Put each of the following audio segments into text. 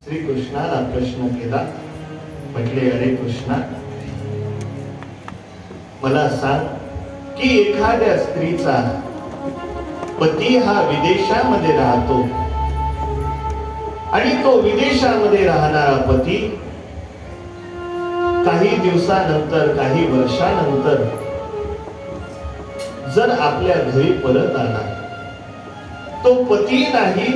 श्री कृष्णाला प्रश्न केला, म्हटले अरे कृष्णा, मला सांग की एखाद्या स्त्रीचा पती हा विदेशामध्ये राहतो आणि तो विदेशामध्ये राहणारा पती काही दिवसानंतर, काही वर्षानंतर जर आपल्या घरी परत आला, तो पती नाही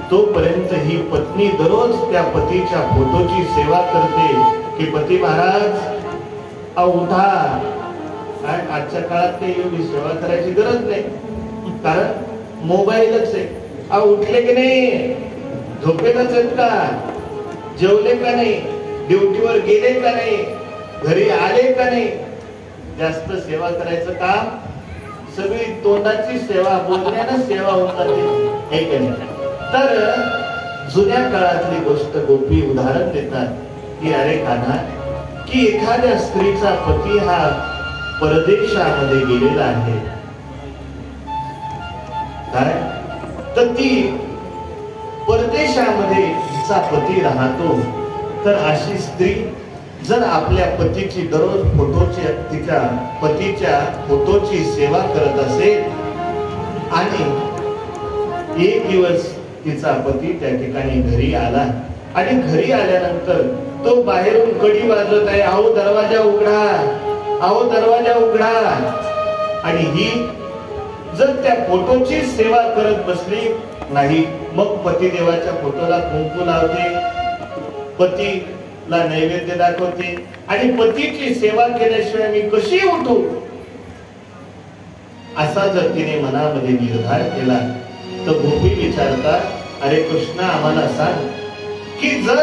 तोपर्यंत ही पत्नी दररोज त्या पतीच्या फोटोची सेवा करते की पती महाराज उठा. आजच्या काळात ते एवढी सेवा करायची गरज नाही, कारण मोबाईलच आहे. उठले की नाही, झोपेतच आहेत का, जेवले का नाही, ड्युटीवर गेले का नाही, घरी आले का नाही. जास्त सेवा करायचं काम, सगळी तोंडाची सेवा, बोलण्यानं सेवा होतात हे का नाही. तर जुन्या काळातली गोष्ट गोपी उदाहरण देतात की अरे कान्हा, की एखाद्या स्त्रीचा पती हा परदेशामध्ये गेलेला आहे, काय तर ती परदेशामध्ये तिचा पती राहतो, तर अशी स्त्री जर आपल्या पतीची दररोज फोटोची, तिच्या पतीच्या फोटोची सेवा करत असेल आणि एक दिवस तिचा पती त्या ठिकाणी घरी आला आणि घरी आल्यानंतर तो बाहेरून कडी वाजवत आहे, अहो दरवाजा उघडा, अहो दरवाजा उघडा. आणि ही जर त्या फोटोची सेवा करत बसली नाही, मग पतिदेवाच्या फोटोला कुंकू लावते, पतीला नैवेद्य दाखवते आणि पतीची सेवा केल्याशिवाय मी कशी उठू, असा जर तिने मनामध्ये निर्धार केला, तर गोपी विचारतात अरे कृष्णा, आम्हाला सांग की जर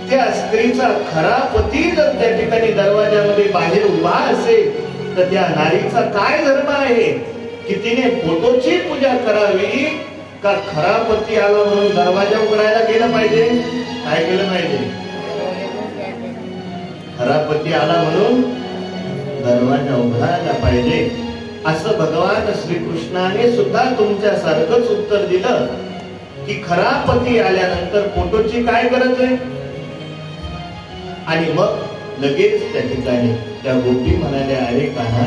त्या स्त्रीचा खरा पती जर त्या ठिकाणी दरवाजामध्ये बाहेर उभा असेल, तर त्या नारीचा काय धर्म आहे की तिने फोटोची पूजा करावी का खरा पती आला म्हणून दरवाजा उघडायला गेलं पाहिजे. काय केलं पाहिजे? खरा पती आला म्हणून दरवाजा उघडायला पाहिजे. असं भगवान श्रीकृष्णाने सुद्धा तुमच्या सारखंच उत्तर दिलं की खरा पती आल्यानंतर फोटोची काय गरज आहे. आणि मग लगेच त्या ठिकाणी त्या गोपी म्हणाल्या अरे कान्हा,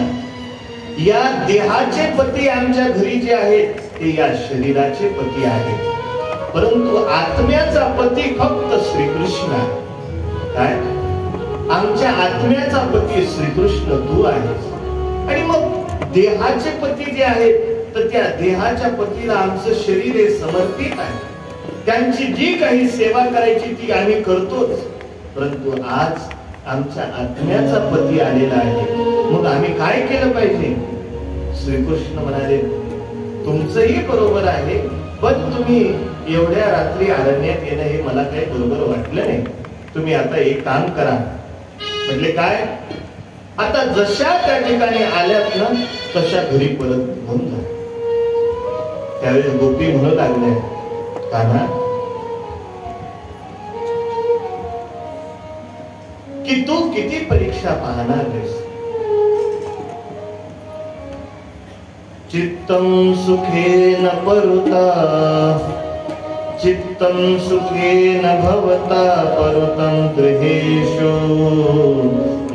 या देहाचे पती आमच्या घरी जे आहेत ते या शरीराचे पती आहेत, परंतु आत्म्याचा पती फक्त श्रीकृष्ण. काय? आमच्या आत्म्याचा पती श्रीकृष्ण तू आहेस. आणि मग देहाचे पती जे आहेत, तर त्या देहाच्या पतीला आमचं शरीर हे समर्पित आहे, त्यांची जी काही सेवा करायची ती आम्ही करतोच, परंतु आज आमच्या आत्म्याचा पती आलेला आहे, मग आम्ही काय केलं पाहिजे. श्रीकृष्ण म्हणाले तुमचंही बरोबर आहे, पण तुम्ही एवढ्या रात्री अरण्यात येणं हे मला काही बरोबर वाटलं नाही. तुम्ही आता एक काम करा. म्हटले काय? आता जशा त्या ठिकाणी आल्यात ना, तशा घरी परत घेऊन जा. त्यावेळेस गोपी म्हणू लागल्या कान्हा, की तू किती परीक्षा पाहणार आहेस. चित्तं सुखेन परुता, चित्तं सुखेन भवता परुतं गृहेषु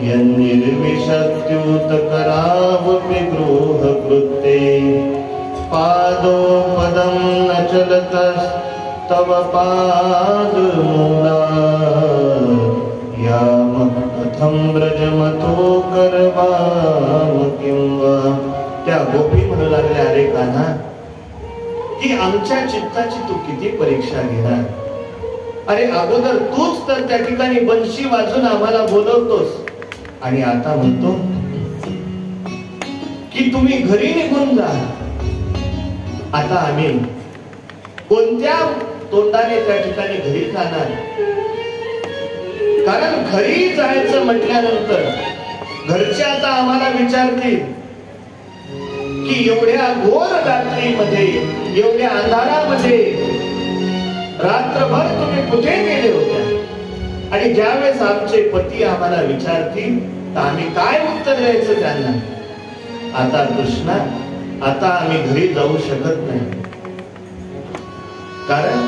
यन्निर्विशत्युत करावपि गृहकृत्ये पादो पदं न चलतस्तव पादमूला याम कथं व्रजमतो करवाम किं वा. त्या गोपी म्हणू लागल्या अरे कान्हा, की आमच्या चित्ताची तू किती परीक्षा घेणार. अरे अगोदर तूच तर त्या ठिकाणी बंशी वाजून आम्हाला बोलवतोस आणि आता म्हणतो की तुम्ही घरी निघून जा. आता आम्ही कोणत्या तोंडाने त्या ठिकाणी घरी जाणार. कारण घरी जायचं म्हटल्यानंतर घरचे आता आम्हाला विचारतील की एवढ्या घोर रात्रीमध्ये, एवढ्या अंधारामध्ये रात्रभर तुम्ही कुठे गेले होते. आणि ज्यावेळेस आमचे पती आम्हाला विचारतील तर आम्ही काय उत्तर द्यायचं त्यांना. आता कृष्णा, आता आम्ही घरी जाऊ शकत नाही, कारण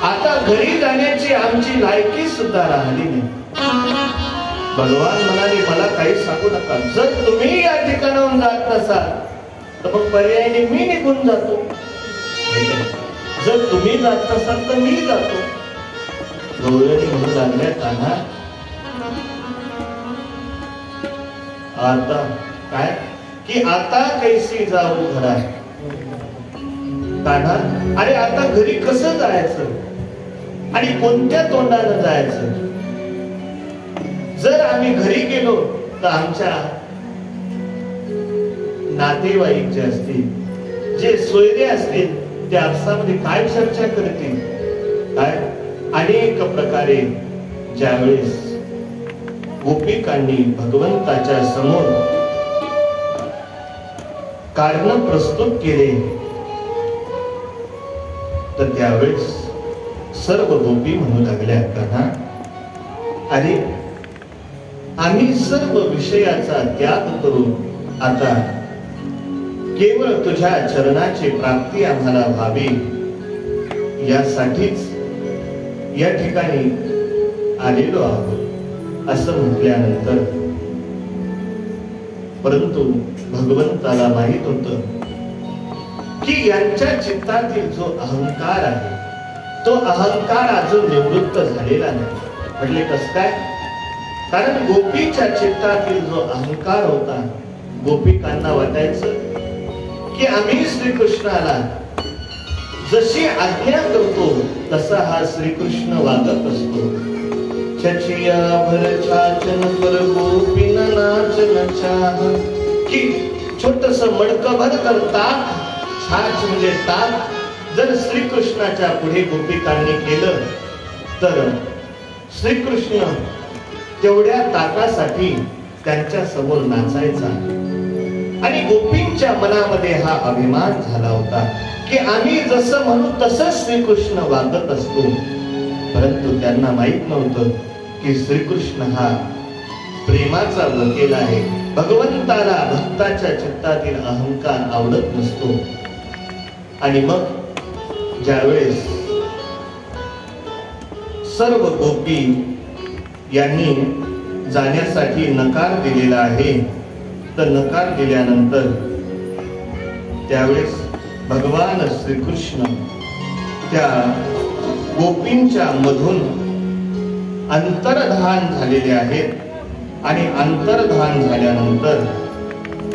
आता घरी जाण्याची आमची लायकी सुद्धा राहिली नाही. भगवान म्हणाले, मला काही सांगू नका. जर तुम्ही या ठिकाणाहून जात नसाल तर मग पर्यायाने मी निघून जातो. जर तुम्ही जात नसाल तर मी जातो. गौरवी म्हणू लागल्या, कान्हा आता काय की आता कैसी जाऊ घरात. कान्हा, अरे आता घरी कसं जायचं आणि कोणत्या तोंडानं जायचं. जर आम्ही घरी गेलो तर आमच्या नातेवाईक जे असतील, जे सोयरे असतील, ते आपसामध्ये काय चर्चा करतील. काय अनेक प्रकारे ज्यावेळेस गोपिकांनी भगवंताच्या समोर कारण प्रस्तुत केले तर त्यावेळेस सर्व गोपी म्हणू लागल्या, कान्हा अरे आम्ही सर्व विषयाचा त्याग करून आता केवळ तुझ्या चरणाची प्राप्ती आम्हाला व्हावी यासाठीच या ठिकाणी आलेलो आहोत असं म्हटल्यानंतर, परंतु भगवंताला माहित होतं की यांच्या चित्तातील जो अहंकार आहे तो अहंकार अजून निवृत्त झालेला नाही. म्हटले कसं काय. कारण गोपीच्या चित्तातील जो अहंकार होता, गोपिकांना वाटायचं की आम्ही श्रीकृष्णाला जशी आज्ञा करतो तसा हा श्रीकृष्ण वागत असतो. छचिया भर छाचन पर गोपीन नाचन चाह. की छोटस मडकभर तर ताक, छाछ म्हणजे ताक, जर श्रीकृष्णाच्या पुढे गोपिकांनी केलं तर श्रीकृष्ण तेवढ्या ताकासाठी त्यांच्या समोर नाचायचा. आणि गोपींच्या मनामध्ये हा अभिमान झाला होता की आम्ही जसं म्हणू तसंच श्रीकृष्ण वागत असतो. परंतु त्यांना माहित नव्हतं की श्रीकृष्ण हा प्रेमाचा वकील आहे. भगवंताला भक्ताच्या चित्तातील अहंकार आवडत नसतो. आणि मग ज्यावेळेस सर्व गोपी यांनी जाण्यासाठी नकार दिलेला आहे, तर नकार दिल्यानंतर त्यावेळेस भगवान श्रीकृष्ण त्या गोपींच्या मधून अंतर्धान झालेले आहेत. आणि अंतर्धान झाल्यानंतर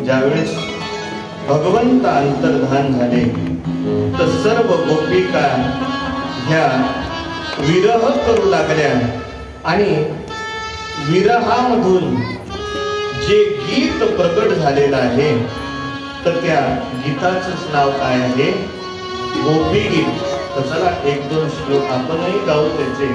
ज्यावेळेस भगवंत अंतर्धान झाले तर सर्व गोपिका ह्या विरह करू लागल्या. आणि विरहामधून जे गीत प्रकट झालेलं आहे तर त्या गीताचंच नाव काय आहे, गोपी गीत. तर चला एक दोन श्लोक आपणही गाऊ त्याचे.